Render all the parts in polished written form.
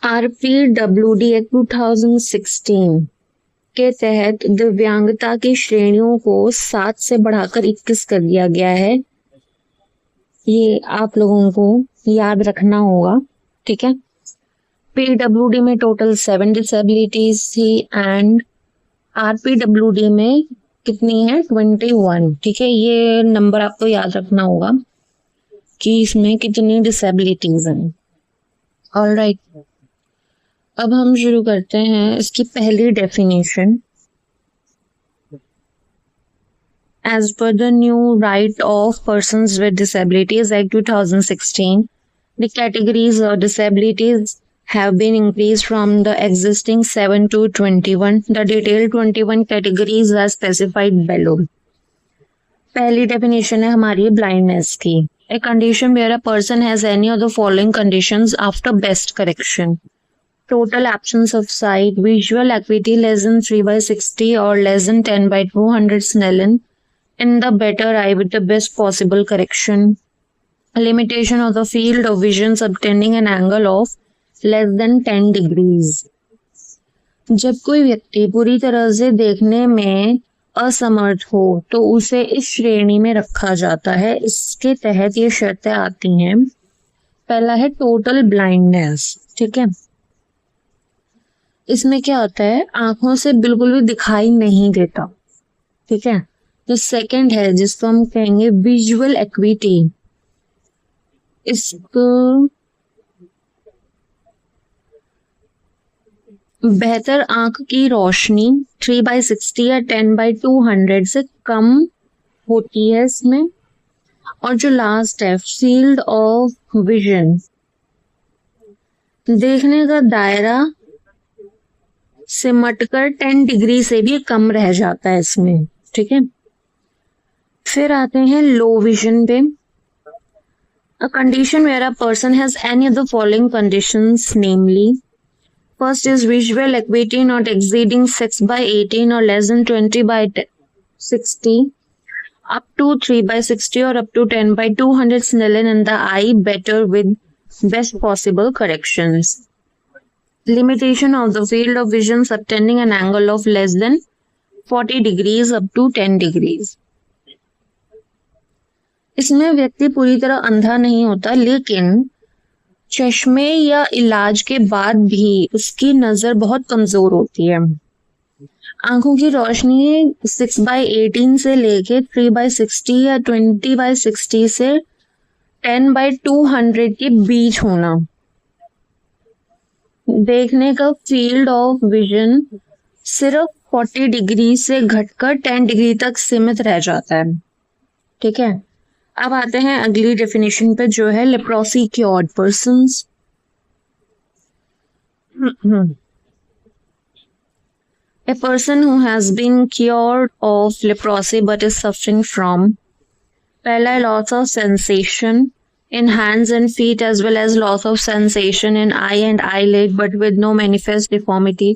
RPWD act 2016 के तहत दिव्यांगता की श्रेणियों को 7 से बढ़ाकर 21 कर दिया गया है। ये आप लोगों को याद रखना होगा, ठीक है। PWD में टोटल 7 डिसेबिलिटीज थी एंड RPWD में कितनी है 21, ठीक है। ये नंबर आपको याद रखना होगा कि इसमें कितनी डिसेबिलिटीज हैं। ऑलराइट, अब हम शुरू करते हैं इसकी पहली definition. As per the new Right of Persons with Disabilities Act 2016, the categories of disabilities have been increased from the existing 7 to 21. The detailed 21 categories are specified below. पहली डेफिनेशन है हमारी ब्लाइंडनेस की। A condition where a person has any of the following conditions after best correction: total absence of sight, visual acuity less than 3/60 or less than 10/200 Snellen in the better eye with the best possible correction, limitation of the field of vision obtaining an angle of less than 10 degrees. जब कोई व्यक्ति पूरी तरह से देखने में असमर्थ हो तो उसे इस श्रेणी में रखा जाता है। इसके तहत ये शर्तें आती हैं। पहला है टोटल ब्लाइंडनेस, ठीक है। इसमें क्या होता है, आंखों से बिल्कुल भी दिखाई नहीं देता, ठीक है। तो सेकंड है जिसको हम कहेंगे विजुअल एक्विटी। इसको बेहतर आंख की रोशनी 3/60 या 10/200 से कम होती है इसमें। और जो लास्ट है फील्ड ऑफ विजन, देखने का दायरा सिमटकर 10 डिग्री से भी कम रह जाता है इसमें, ठीक है। फिर आते हैं लो विजन पे। A condition where a person has any of the following conditions, namely first is visual acuity not exceeding 6/18 or less than 20/60, up to 3/60 or up to 10/200 Snellen in the eye, better with best possible corrections. Limitation of the field of vision obtaining an angle of less than 40 degrees up to 10 degrees. इसमें व्यक्ति पूरी तरह अंधा नहीं होता, लेकिन चश्मे या इलाज के बाद भी उसकी नजर बहुत कमजोर होती है। आंखों की रोशनी 6/18 से लेके 3/60 या 20/60 से 10/200 के बीच होना। देखने का फील्ड ऑफ विजन सिर्फ 40 डिग्री से घटकर 10 डिग्री तक सीमित रह जाता है, ठीक है। अब आते हैं अगली डेफिनेशन पे जो है leprosy cured persons. A person who has been cured of leprosy but is suffering from पहला loss of sensation in hands and feet as well as loss of sensation in eye and eyelid but with no manifest deformity.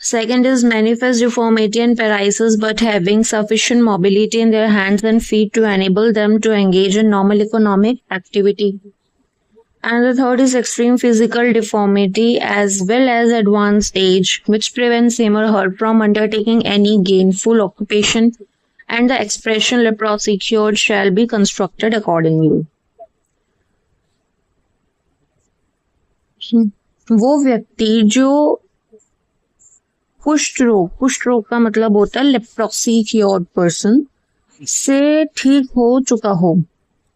Second is manifest deformity and paralysis but having sufficient mobility in their hands and feet to enable them to engage in normal economic activity. And the third is extreme physical deformity as well as advanced age which prevents him or her from undertaking any gainful occupation, and the expression leprosy cured shall be constructed accordingly. वो व्यक्ति जो कुष्ठ रोग का मतलब होता है leprosy cured person से ठीक हो चुका हो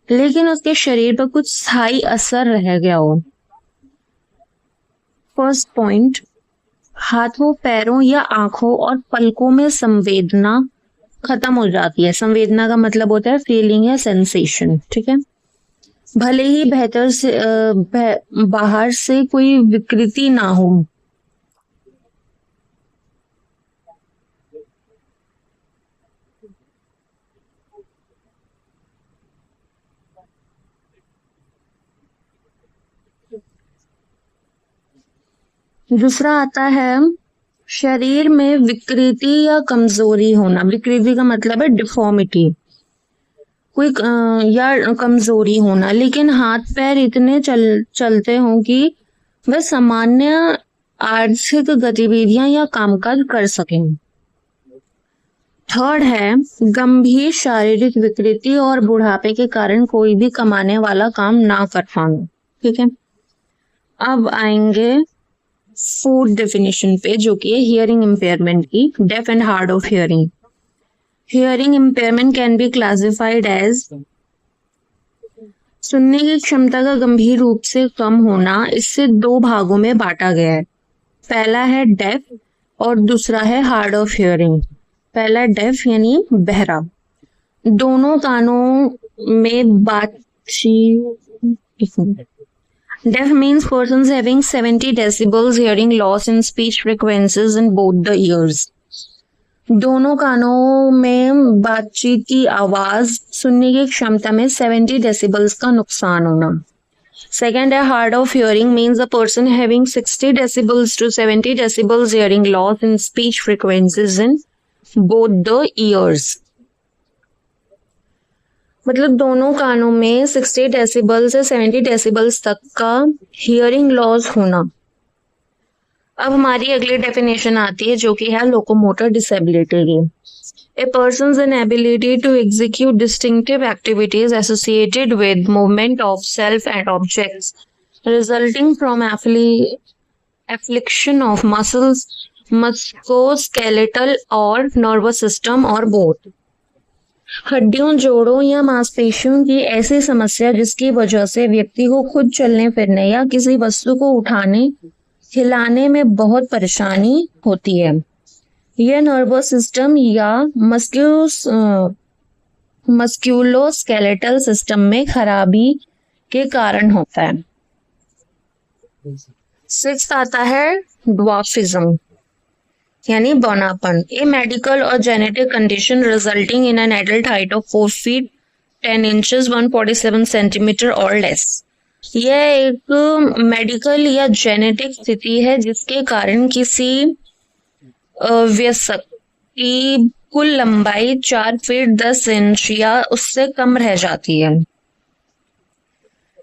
लेकिन उसके शरीर पर कुछ स्थायी असर रह गया हो। फर्स्ट पॉइंट, हाथों, पैरों या आंखों और पलकों में संवेदना खत्म हो जाती है। संवेदना का मतलब होता है फीलिंग या सेंसेशन, ठीक है। भले ही बेहतर से बाहर से कोई विकृति ना हो। दूसरा आता है शरीर में विकृति या कमजोरी होना। विकृति का मतलब है डिफॉर्मिटी, कोई या कमजोरी होना, लेकिन हाथ पैर इतने चलते हों कि वह सामान्य आर्थिक गतिविधियां या कामकाज कर सकें। थर्ड है गंभीर शारीरिक विकृति और बुढ़ापे के कारण कोई भी कमाने वाला काम ना कर पाना। ठीक है, अब आएंगे फोर्थ डेफिनेशन पे, जो कि है हियरिंग इम्पेयरमेंट की, deaf and hard of hearing. Hearing impairment can be classified as सुनने की क्षमता का गंभीर रूप से कम होना। इससे दो भागों में बांटा गया है, पहला है डेफ और दूसरा है हार्ड ऑफ हियरिंग। पहला डेफ यानी बहरा, दोनों कानों में बातचीत। Deaf means persons having 70 decibels hearing loss in speech frequencies in both the ears. दोनों कानों में बातचीत की आवाज सुनने की क्षमता में 70 डेसिबल्स का नुकसान होना। सेकेंड है hard of hearing means a person having 60 decibels to 70 decibels hearing loss in speech frequencies in both the ears. मतलब दोनों कानों में 60 डेसिबल से 70 डेसिबल्स तक का हियरिंग लॉस होना। अब हमारी अगली डेफिनेशन आती है, जो कि है लोकोमोटर डिसेबिलिटी की। A person's inability to execute distinctive activities associated with movement of self and objects resulting from affliction of muscles, musculoskeletal और नर्वस सिस्टम और बोथ। हड्डियों, जोड़ों या मांसपेशियों की ऐसी समस्या जिसकी वजह से व्यक्ति को खुद चलने फिरने या किसी वस्तु को उठाने हिलाने में बहुत परेशानी होती है। यह नर्वस सिस्टम या मस्कुलोस्केलेटल सिस्टम में खराबी के कारण होता है। सिक्स्थ आता है ड्वार्फिज्म यानी बौनापन। ए मेडिकल और genetic condition resulting in an adult height of 4 feet 10 inches 147 centimetre और लेस। यह एक मेडिकल या जेनेटिक स्थिति है जिसके कारण किसी वयस्क की कुल लंबाई 4 फीट 10 इंच या उससे कम रह जाती है।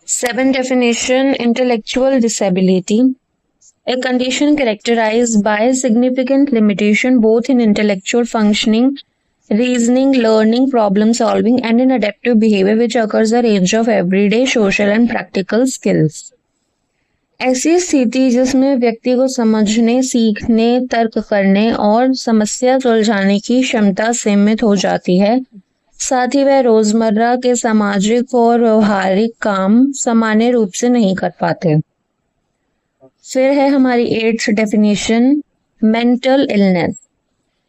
7th definition intellectual disability, a condition characterized by significant limitation both in intellectual functioning, reasoning, learning, problem solving, and in adaptive behavior which occurs at the range of everyday social and practical skills. ऐसी स्थिति जिसमें व्यक्ति को समझने, सीखने, तर्क करने और समस्या सुलझाने की क्षमता सीमित हो जाती है, साथ ही वह रोजमर्रा के सामाजिक और व्यवहारिक काम सामान्य रूप से नहीं कर पाते। फिर है हमारी 8th definition mental illness,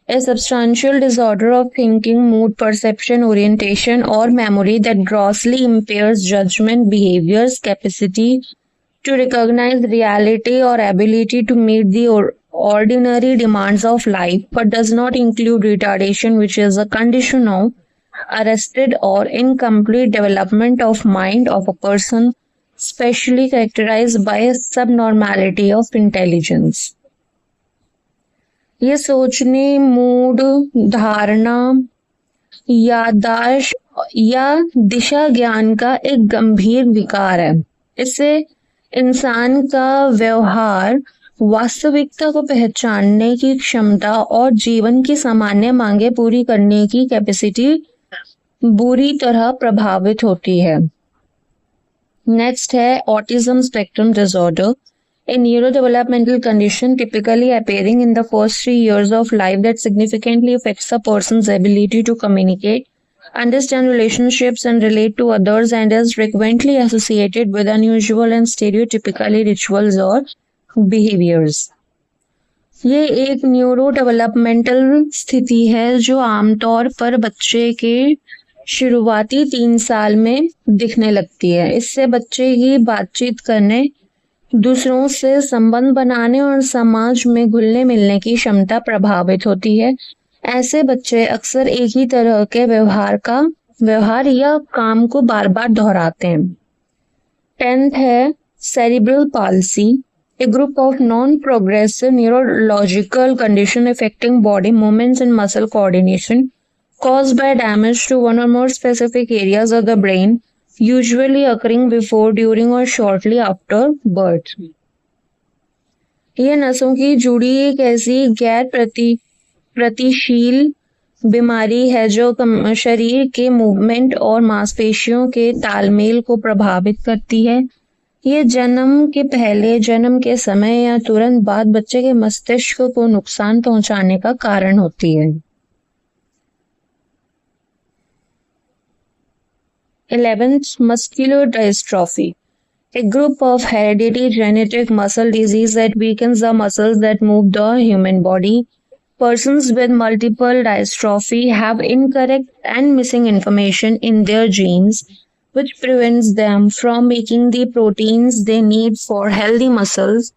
a substantial disorder of thinking, mood, perception, orientation or memory that grossly impairs judgment, behaviors, capacity to recognize reality or ability to meet the ordinary demands of life, but does not include retardation, which is a condition of arrested or incomplete development of mind of a person, specially characterized by a subnormality of intelligence. ये सोचने, mood, धारणा, याददाश्त या दिशा ज्ञान का एक गंभीर विकार है। इससे इंसान का व्यवहार, वास्तविकता को पहचानने की क्षमता और जीवन की सामान्य मांगे पूरी करने की कैपेसिटी बुरी तरह प्रभावित होती है। नेक्स्ट है autism spectrum disorder, a neurodevelopmental condition typically appearing in the first 3 years of life that significantly affects a person's ability to communicate, understand relationships and relate to others, and is frequently associated with unusual and stereotypically rituals or behaviors. ये एक neuro developmental स्थिति है जो आमतौर पर बच्चे के शुरुआती 3 साल में दिखने लगती है। इससे बच्चे की बातचीत करने, दूसरों से संबंध बनाने और समाज में घुलने मिलने की क्षमता प्रभावित होती है। ऐसे बच्चे अक्सर एक ही तरह के व्यवहार या काम को बार बार दोहराते हैं। 10th है cerebral palsy, a group of non-progressive neurological condition affecting body movements and muscle coordination caused by damage to one or more specific areas of the brain, usually occurring before, during or shortly after birth. ये नसों की जुड़ी एक ऐसी गैर प्रतिशील बीमारी है जो शरीर के मूवमेंट और मांसपेशियों के तालमेल को प्रभावित करती है। ये जन्म के पहले, जन्म के समय या तुरंत बाद बच्चे के मस्तिष्क को नुकसान पहुंचाने का कारण होती है। 11th, muscular dystrophy, a group of hereditary genetic muscle disease that weakens the muscles that move the human body. Persons with multiple dystrophy have incorrect and missing information in their genes, which prevents them from making the proteins they need for healthy muscles.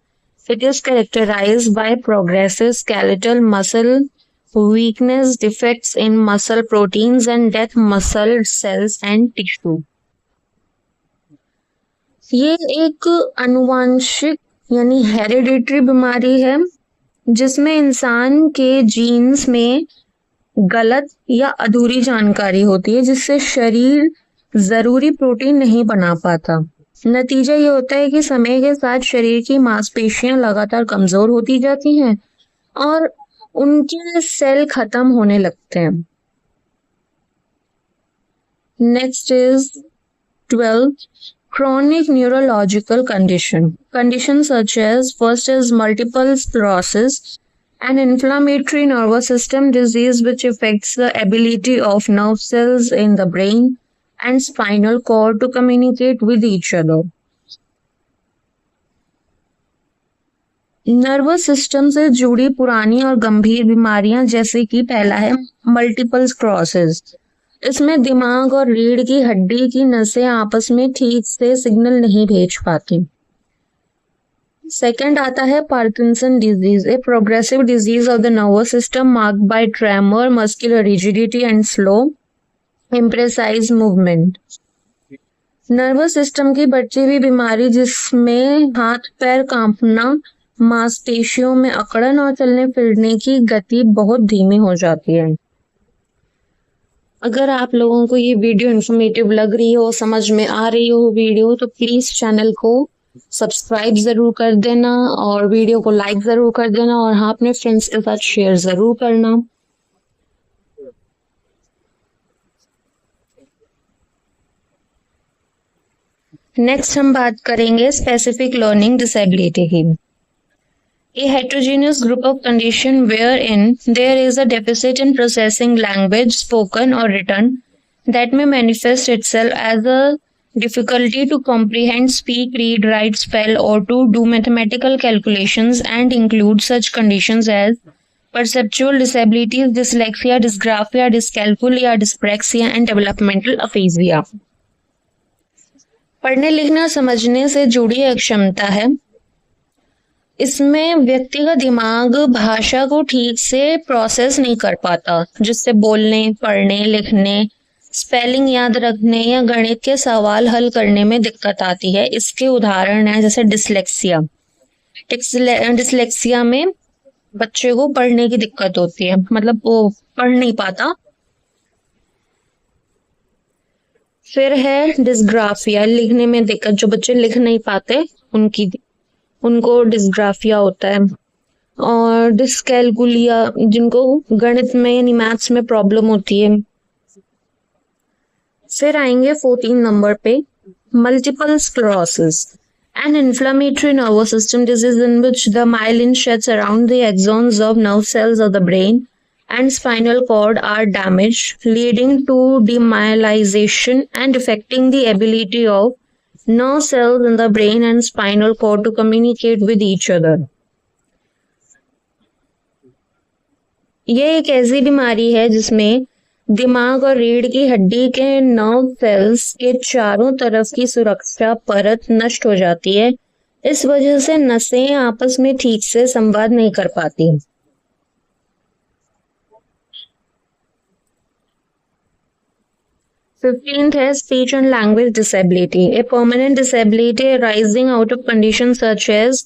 It is characterized by progressive skeletal muscle weakness, defects in muscle proteins, and death muscle cells and tissue. ये एक अनुवांशिक यानी hereditary बीमारी है जिसमें इंसान के jeans में गलत या अधूरी जानकारी होती है जिससे शरीर जरूरी प्रोटीन नहीं बना पाता। नतीजा ये होता है कि समय के साथ शरीर की मांसपेशियां लगातार कमजोर होती जाती हैं और उनके सेल खत्म होने लगते हैं। Next is 12th, chronic neurological conditions such as first is multiple sclerosis, an inflammatory nervous system disease which affects the ability of nerve cells in the brain and spinal cord to communicate with each other. Nervous system से जुड़ी पुरानी और गंभीर बीमारियां जैसे कि पहला है मल्टीपल स्क्लेरोसिस। इसमें दिमाग और रीढ़ की हड्डी की नसें आपस में ठीक से सिग्नल नहीं भेज पाती। सेकंड आता है Parkinson disease, a progressive disease of the nervous system marked by tremor, muscular rigidity and slow imprecise movement. Nervous system की बढ़ती हुई बीमारी जिसमें हाथ पैर कांपना, मांसपेशियों में अकड़न और चलने फिरने की गति बहुत धीमी हो जाती है। अगर आप लोगों को ये वीडियो इन्फॉर्मेटिव लग रही हो, समझ में आ रही हो वीडियो, तो प्लीज चैनल को सब्सक्राइब जरूर कर देना और वीडियो को लाइक जरूर कर देना और हाँ अपने फ्रेंड्स के साथ शेयर जरूर करना। नेक्स्ट हम बात करेंगे स्पेसिफिक लर्निंग डिसेबिलिटी की। A heterogeneous group of condition wherein there is a deficit in processing language spoken or written that may manifest itself as a difficulty to comprehend, speak, read, write, spell or to do mathematical calculations and include such conditions as perceptual disabilities, dyslexia, dysgraphia, dyscalculia, dyspraxia and developmental aphasia. पढ़ने लिखना समझने से जुड़ी एक क्षमता है। इसमें व्यक्ति का दिमाग भाषा को ठीक से प्रोसेस नहीं कर पाता जिससे बोलने, पढ़ने, लिखने, स्पेलिंग याद रखने या गणित के सवाल हल करने में दिक्कत आती है। इसके उदाहरण है जैसे डिसलेक्सिया। डिसलेक्सिया में बच्चे को पढ़ने की दिक्कत होती है, मतलब वो पढ़ नहीं पाता। फिर है डिस्ग्राफिया, लिखने में दिक्कत, जो बच्चे लिख नहीं पाते उनको डिस्ग्राफिया होता है। और डिस्कैलकुलिया, जिनको गणित में यानी मैथ्स में प्रॉब्लम होती है। फिर आएंगे 14 नंबर पे multiple sclerosis, an inflammatory nervous system disease in which the myelin sheaths around the axons of nerve cells of the brain and spinal cord are damaged, leading to demyelization and affecting the ability of nerve cells in the brain and spinal cord to communicate with each other. यह एक ऐसी बीमारी है जिसमें दिमाग और रीढ़ की हड्डी के नर्व सेल्स के चारों तरफ की सुरक्षा परत नष्ट हो जाती है। इस वजह से नसें आपस में ठीक से संवाद नहीं कर पाती। 15th है speech and language disability, a permanent disability arising out of conditions such as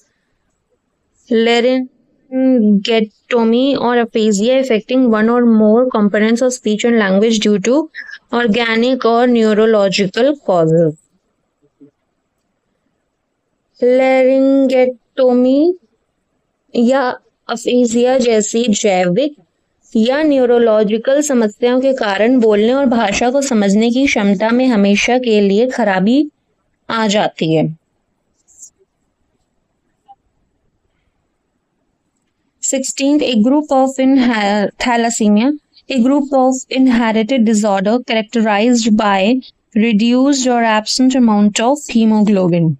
laryngectomy or aphasia affecting one or more components of speech and language due to organic or neurological causes. Laryngectomy या aphasia जैसी जैविक या neurological समस्याओं के कारण बोलने और भाषा को समझने की क्षमता में हमेशा के लिए खराबी आ जाती है। 16th, a group of thalassemia, a group of inherited disorder characterized by reduced or absent amount of hemoglobin.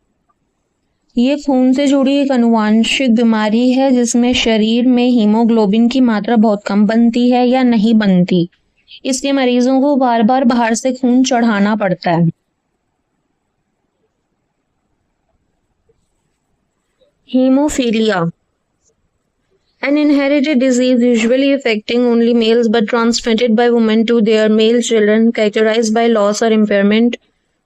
ये खून से जुड़ी एक अनुवांशिक बीमारी है जिसमें शरीर में हीमोग्लोबिन की मात्रा बहुत कम बनती है या नहीं बनती। इसके मरीजों को बार बार बाहर से खून चढ़ाना पड़ता है। Haemophilia, an inherited disease usually affecting only males but transmitted by women to their male children, characterized by loss or impairment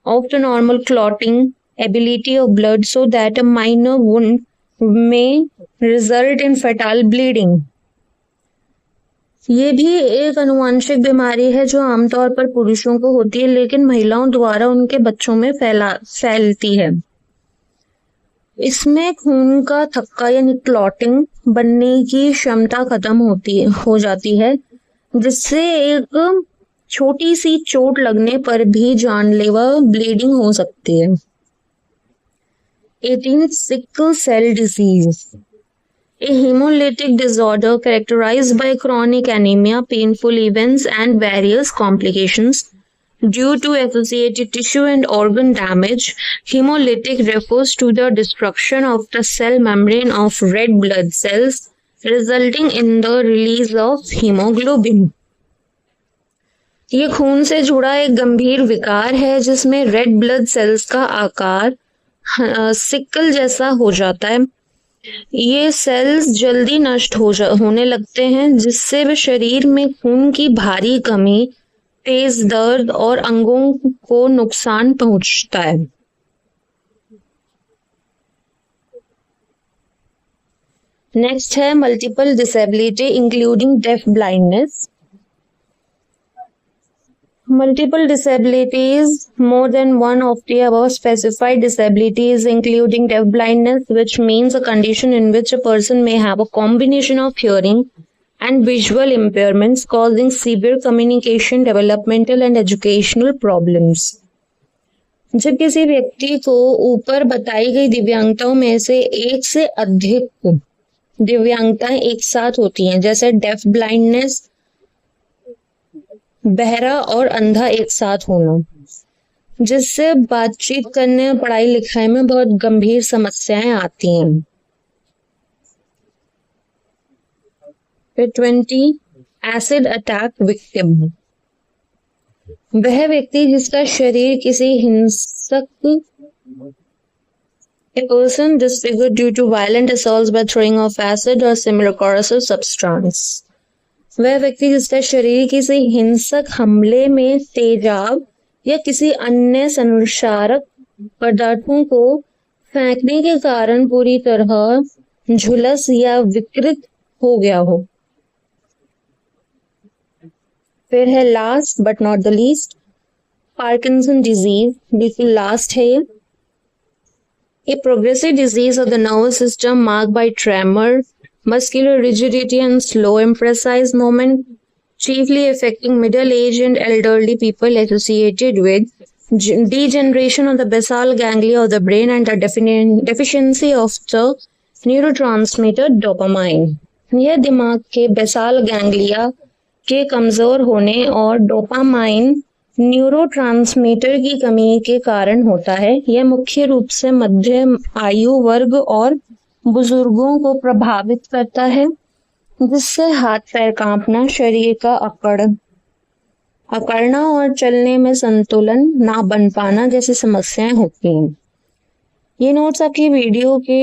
of the normal clotting ability of blood so that a minor wound may result in fatal bleeding. ये भी एक अनुवांशिक बीमारी है जो आमतौर पर पुरुषों को होती है लेकिन महिलाओं द्वारा उनके बच्चों में फैलती है। इसमें खून का थक्का यानी क्लॉटिंग बनने की क्षमता खत्म हो जाती है जिससे एक छोटी सी चोट लगने पर भी जानलेवा ब्लीडिंग हो सकती है। 18th, sickle cell disease, a hemolytic disorder characterized by chronic anemia, painful events and various complications due to associated tissue and organ damage. Hemolytic refers to the destruction of the cell membrane of red blood cells, resulting in the release of hemoglobin. ये खून से जुड़ा एक गंभीर विकार है जिसमें red blood cells का आकार सिकल जैसा हो जाता है। ये सेल्स जल्दी नष्ट होने लगते हैं जिससे वे शरीर में खून की भारी कमी, तेज दर्द और अंगों को नुकसान पहुंचता है। नेक्स्ट है multiple disability including deaf blindness. Multiple disabilities, more than one of the above specified disabilities, including deaf blindness, which means a condition in which a person may have a combination of hearing and visual impairments causing severe communication, developmental and educational problems. जब किसी व्यक्ति को ऊपर बताई गई दिव्यांगताओं में से एक से अधिक दिव्यांगताएं एक साथ होती हैं, जैसे डेफ ब्लाइंडनेस, बहरा और अंधा एक साथ होना, जिससे बातचीत करने और पढ़ाई लिखाई में बहुत गंभीर समस्याएं आती हैं। फिर 20, एसिड अटैक विक्टिम, वह व्यक्ति जिसका शरीर किसी हिंसक a person disfigured due to violent assaults by throwing of acid or similar corrosive substance, वह व्यक्ति जिसका शरीर किसी हिंसक हमले में तेजाब या किसी अन्य संरक्षक पदार्थों को फेंकने के कारण पूरी तरह झुलस या विकृत हो गया हो। फिर है last but not the least Parkinson disease, बिल्कुल लास्ट है ये। ए progressive disease of the nervous system marked by tremor, muscular rigidity and slow imprecise movement, chiefly affecting middle-aged and elderly people, associated with degeneration of the basal ganglia of the brain and the deficiency of the neurotransmitter dopamine. यह दिमाग के बेसाल ganglia के कमजोर होने और dopamine neurotransmitter की कमी के कारण होता है। यह मुख्य रूप से मध्य आयु वर्ग और बुजुर्गों को प्रभावित करता है, जिससे हाथ पैर कांपना, शरीर का अकड़ना और चलने में संतुलन ना बन पाना जैसी समस्याएं होती हैं। ये नोट्स आपकी वीडियो के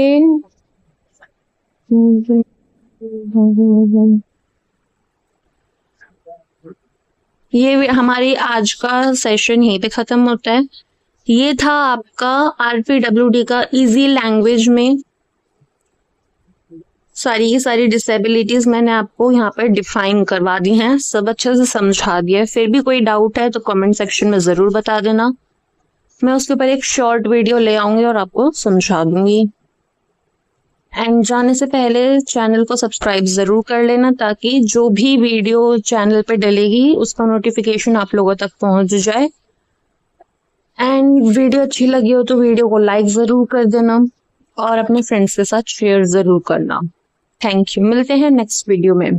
ये हमारी आज का सेशन यहीं पे खत्म होता है। ये था आपका RPWD का इजी लैंग्वेज में सारी की सारी डिसेबिलिटीज मैंने आपको यहाँ पर डिफाइन करवा दी हैं, सब अच्छे से समझा दिया है। फिर भी कोई डाउट है तो कमेंट सेक्शन में जरूर बता देना, मैं उसके ऊपर एक शॉर्ट वीडियो ले आऊंगी और आपको समझा दूंगी। एंड जाने से पहले चैनल को सब्सक्राइब ज़रूर कर लेना ताकि जो भी वीडियो चैनल पे डलेगी उसका नोटिफिकेशन आप लोगों तक पहुंच जाए। एंड वीडियो अच्छी लगी हो तो वीडियो को लाइक ज़रूर कर देना और अपने फ्रेंड्स के साथ शेयर ज़रूर करना। थैंक यू, मिलते हैं नेक्स्ट वीडियो में।